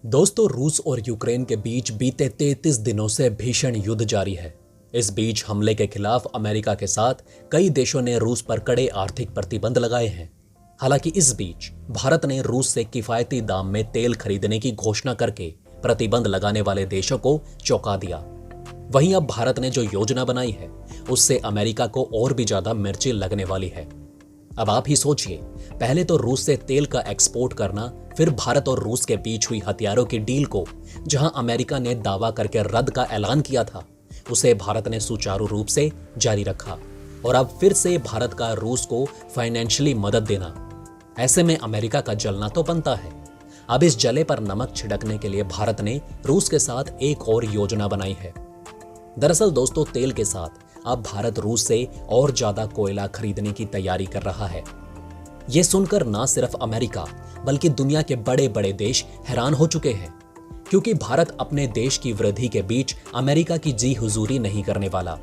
दोस्तों, रूस और यूक्रेन के बीच बीते 33 दिनों से भीषण युद्ध जारी है। इस बीच हमले के खिलाफ अमेरिका के साथ कई देशों ने रूस पर कड़े आर्थिक प्रतिबंध लगाए हैं। हालांकि इस बीच भारत ने रूस से किफायती दाम में तेल खरीदने की घोषणा करके प्रतिबंध लगाने वाले देशों को चौंका दिया। वहीं अब भारत ने जो योजना बनाई है उससे अमेरिका को और भी ज्यादा मिर्ची लगने वाली है। अब आप ही सोचिए, पहले तो रूस से तेल का एक्सपोर्ट करना, फिर भारत और रूस के बीच हुई हथियारों की डील को जहां अमेरिका ने दावा करके रद्द का ऐलान किया था, उसे भारत ने सुचारू रूप से जारी रखा और अब फिर से भारत का रूस को फाइनेंशियली मदद देना। ऐसे में अमेरिका का जलना तो बनता है। अब इस जले पर नमक छिड़कने के लिए भारत ने रूस के साथ एक और योजना बनाई है। दरअसल दोस्तों, तेल के साथ अब भारत रूस से और ज्यादा कोयला खरीदने की तैयारी कर रहा है। यह सुनकर ना सिर्फ अमेरिका बल्कि दुनिया के बड़े बड़े देश हैरान हो चुके हैं, क्योंकि भारत अपने देश की वृद्धि के बीच अमेरिका की जी हुजूरी नहीं करने वाला।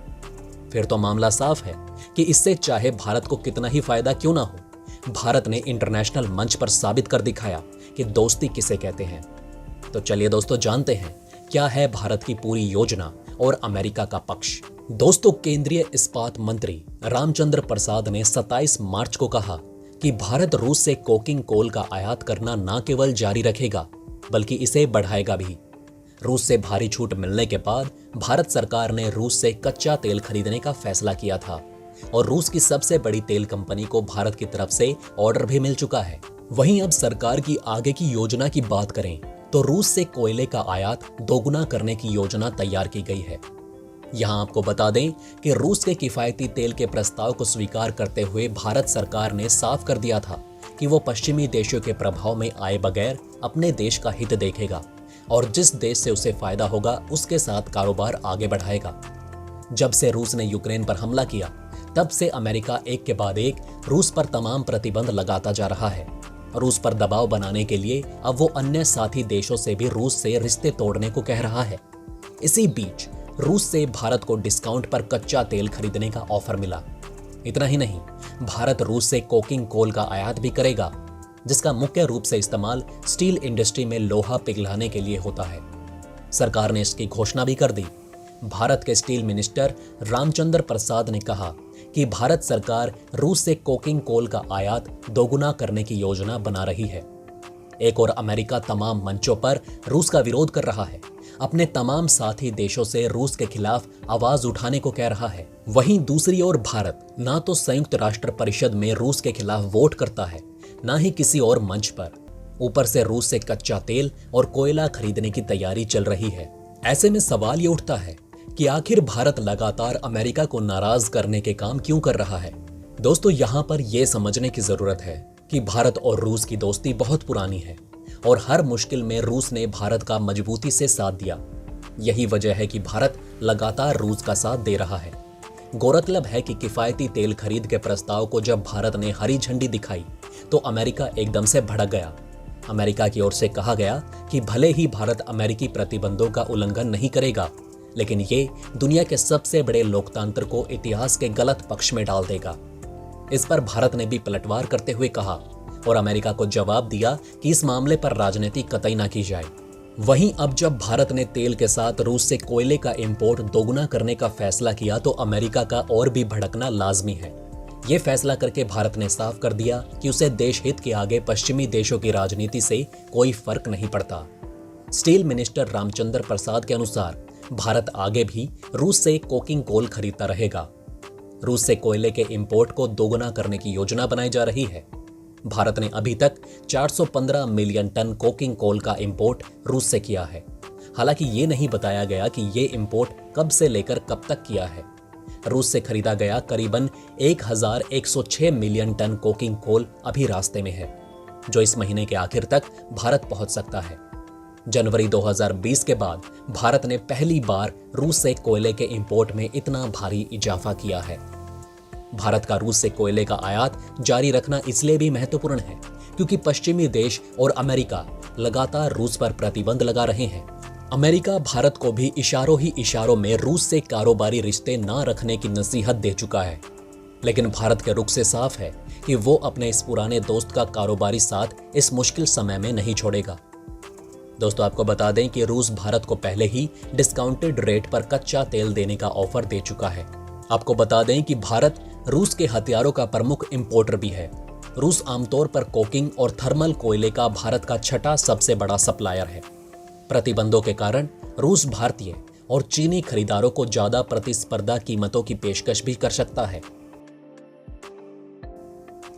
फिर तो मामला साफ है कि इससे चाहे भारत को कितना ही फायदा क्यों ना हो, भारत ने इंटरनेशनल मंच पर साबित कर दिखाया कि दोस्ती किसे कहते हैं। तो चलिए दोस्तों, जानते हैं क्या है भारत की पूरी योजना और अमेरिका का पक्ष। दोस्तों, केंद्रीय इस्पात मंत्री रामचंद्र प्रसाद ने 27 मार्च को कहा कि भारत रूस से कोकिंग कोल का आयात करना न केवल जारी रखेगा बल्कि इसे बढ़ाएगा भी। रूस से भारी छूट मिलने के बाद भारत सरकार ने रूस से कच्चा तेल खरीदने का फैसला किया था और रूस की सबसे बड़ी तेल कंपनी को भारत की तरफ से ऑर्डर भी मिल चुका है। वहीं अब सरकार की आगे की योजना की बात करें तो रूस से कोयले का आयात दोगुना करने की योजना तैयार की गई है। यहां आपको बता दें कि रूस के किफायती तेल के प्रस्ताव को स्वीकार करते हुए भारत सरकार ने साफ कर दिया था कि वो पश्चिमी देशों के प्रभाव में आए बगैर अपने देश का हित देखेगा और जिस देश से उसे फायदा होगा उसके साथ कारोबार आगे बढ़ाएगा। जब से रूस ने यूक्रेन पर हमला किया, तब से अमेरिका एक के बाद एक रूस पर तमाम प्रतिबंध लगाता जा रहा है। रूस पर दबाव बनाने के लिए अब वो अन्य साथी देशों से भी रूस से रिश्ते तोड़ने को कह रहा है। इसी बीच रूस से भारत को डिस्काउंट पर कच्चा तेल खरीदने का ऑफर मिला। इतना ही नहीं, भारत रूस से कोकिंग कोल का आयात भी करेगा, जिसका मुख्य रूप से इस्तेमाल स्टील इंडस्ट्री में लोहा पिघलाने के लिए होता है। सरकार ने इसकी घोषणा भी कर दी। भारत के स्टील मिनिस्टर रामचंद्र प्रसाद ने कहा कि भारत सरकार रूस से कोकिंग कोल का आयात दोगुना करने की योजना बना रही है। एक और अमेरिका तमाम मंचों पर रूस का विरोध कर रहा है, अपने तमाम साथी देशों से रूस के खिलाफ आवाज उठाने को कह रहा है। वहीं दूसरी ओर भारत ना तो संयुक्त राष्ट्र परिषद में रूस के खिलाफ वोट करता है, ना ही किसी और मंच पर। ऊपर से रूस से कच्चा तेल और कोयला खरीदने की तैयारी चल रही है। ऐसे में सवाल ये उठता है कि आखिर भारत लगातार अमेरिका को नाराज करने के काम क्यों कर रहा है। दोस्तों, यहाँ पर यह समझने की जरूरत है कि भारत और रूस की दोस्ती बहुत पुरानी है और हर मुश्किल में रूस ने भारत का मजबूती से साथ दिया। यही वजह है कि भारत लगातार रूस का साथ दे रहा है। गौरतलब है कि किफायती तेल खरीद के प्रस्ताव को जब भारत ने हरी झंडी दिखाई तो अमेरिका एकदम से भड़क गया। अमेरिका की ओर से कहा गया कि भले ही भारत अमेरिकी प्रतिबंधों का उल्लंघन नहीं करेगा, लेकिन ये दुनिया के सबसे बड़े लोकतंत्र को इतिहास के गलत पक्ष में डाल देगा। इस पर भारत ने भी पलटवार करते हुए कहा और अमेरिका को जवाब दिया कि इस मामले पर राजनीति कतई ना की जाए। वहीं अब जब भारत ने तेल के साथ रूस से कोयले का इंपोर्ट दोगुना करने का फैसला किया तो अमेरिका का और भी भड़कना लाजमी है। यह फैसला करके भारत ने साफ कर दिया कि उसे देश हित के आगे पश्चिमी देशों की राजनीति से कोई फर्क नहीं पड़ता। स्टील मिनिस्टर रामचंद्र प्रसाद के अनुसार भारत आगे भी रूस से कोकिंग कोल खरीदता रहेगा। रूस से कोयले के इंपोर्ट को दोगुना करने की योजना बनाई जा रही है। भारत ने अभी तक 415 मिलियन टन कोकिंग कोल का इंपोर्ट रूस से किया है। हालांकि ये नहीं बताया गया कि ये इंपोर्ट कब से लेकर कब तक किया है। रूस से खरीदा गया करीबन 1106 मिलियन टन कोकिंग कोल अभी रास्ते में है, जो इस महीने के आखिर तक भारत पहुंच सकता है। जनवरी 2020 के बाद भारत ने पहली बार रूस से कोयले के इंपोर्ट में इतना भारी इजाफा किया है। भारत का रूस से कोयले का आयात जारी रखना इसलिए भी महत्वपूर्ण है क्योंकि पश्चिमी देश और अमेरिका लगातार रूस पर प्रतिबंध लगा रहे हैं। अमेरिका भारत को भी इशारों ही इशारों में रूस से कारोबारी रिश्ते न रखने की नसीहत दे चुका है, लेकिन भारत के रुख से साफ है कि वो अपने इस पुराने दोस्त का कारोबारी साथ इस मुश्किल समय में नहीं छोड़ेगा। दोस्तों आपको बता दें कि रूस भारत को पहले ही डिस्काउंटेड रेट पर कच्चा तेल देने का ऑफर दे चुका है। आपको बता दें कि भारत रूस के हथियारों का प्रमुख इंपोर्टर भी है। रूस आमतौर पर कोकिंग और थर्मल कोयले का भारत का छठा सबसे बड़ा सप्लायर है। प्रतिबंधों के कारण रूस भारतीय और चीनी खरीदारों को ज्यादा प्रतिस्पर्धा कीमतों की पेशकश भी कर सकता है।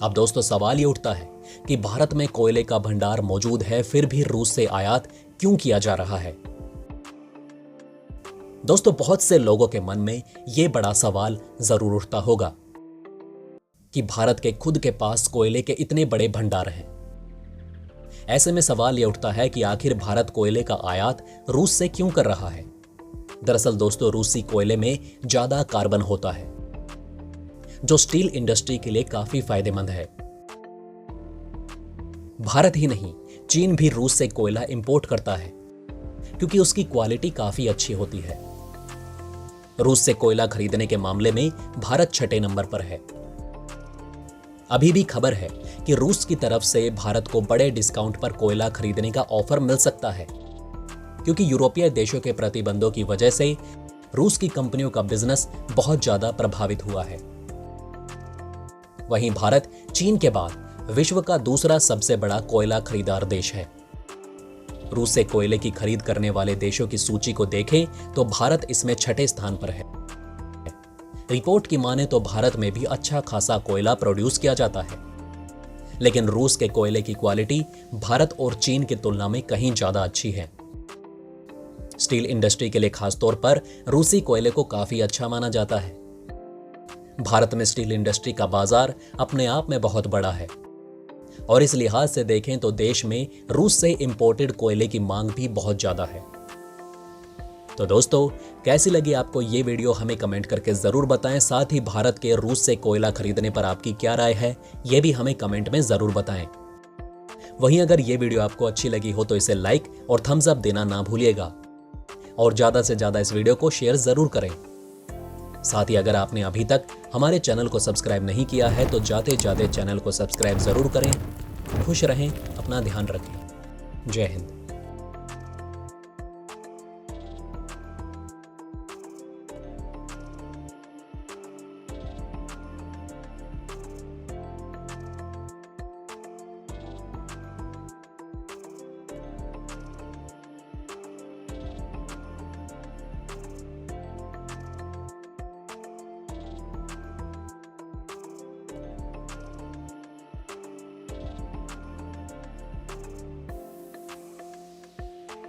अब दोस्तों सवाल ये उठता है कि भारत में कोयले का भंडार मौजूद है, फिर भी रूस से आयात क्यों किया जा रहा है। दोस्तों बहुत से लोगों के मन में यह बड़ा सवाल जरूर उठता होगा कि भारत के खुद के पास कोयले के इतने बड़े भंडार हैं। ऐसे में सवाल यह उठता है कि आखिर भारत कोयले का आयात रूस से क्यों कर रहा है। दरअसल दोस्तों रूसी कोयले में ज्यादा कार्बन होता है, जो स्टील इंडस्ट्री के लिए काफी फायदेमंद है। भारत ही नहीं, चीन भी रूस से कोयला इंपोर्ट करता है क्योंकि उसकी क्वालिटी काफी अच्छी होती है। रूस से कोयला खरीदने के मामले में भारत छठे नंबर पर है। अभी भी खबर है कि रूस की तरफ से भारत को बड़े डिस्काउंट पर कोयला खरीदने का ऑफर मिल सकता है, क्योंकि यूरोपीय देशों के प्रतिबंधों की वजह से रूस की कंपनियों का बिजनेस बहुत ज्यादा प्रभावित हुआ है। वहीं भारत चीन के बाद विश्व का दूसरा सबसे बड़ा कोयला खरीदार देश है। रूस से कोयले की खरीद करने वाले देशों की सूची को देखें तो भारत इसमें छठे स्थान पर है। रिपोर्ट की माने तो भारत में भी अच्छा खासा कोयला प्रोड्यूस किया जाता है, लेकिन रूस के कोयले की क्वालिटी भारत और चीन की तुलना में कहीं ज्यादा अच्छी है। स्टील इंडस्ट्री के लिए खासतौर पर रूसी कोयले को काफी अच्छा माना जाता है। भारत में स्टील इंडस्ट्री का बाजार अपने आप में बहुत बड़ा है और इस लिहाज से देखें तो देश में रूस से इंपोर्टेड कोयले की मांग भी बहुत ज्यादा है। तो दोस्तों कैसी लगी आपको ये वीडियो हमें कमेंट करके जरूर बताएं। साथ ही भारत के रूस से कोयला खरीदने पर आपकी क्या राय है ये भी हमें कमेंट में जरूर बताएं। वहीं अगर ये वीडियो आपको अच्छी लगी हो तो इसे लाइक और थम्स अप देना ना भूलिएगा और ज्यादा से ज्यादा इस वीडियो को शेयर जरूर करें। साथ ही अगर आपने अभी तक हमारे चैनल को सब्सक्राइब नहीं किया है तो जाते जाते चैनल को सब्सक्राइब जरूर करें। खुश रहें, अपना ध्यान रखें। जय हिंद।